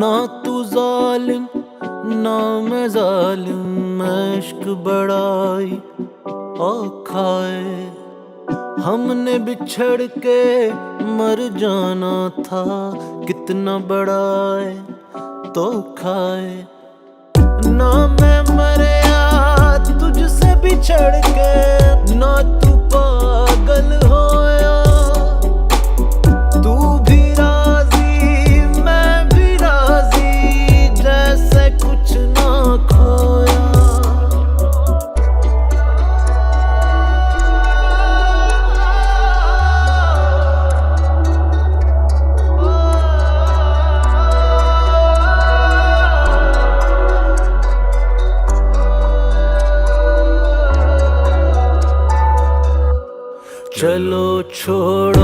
ना तू जालिम ना मैं जालिम, इश्क बड़ाई औखा है। हमने बिछड़ के मर जाना था, कितना बड़ा है तो खाए। ना मैं मरया तुझसे बिछड़ के, ना तू पागल होया। तू भी राजी मैं भी राजी, जैसे कुछ ना खोया। चलो छोड़ो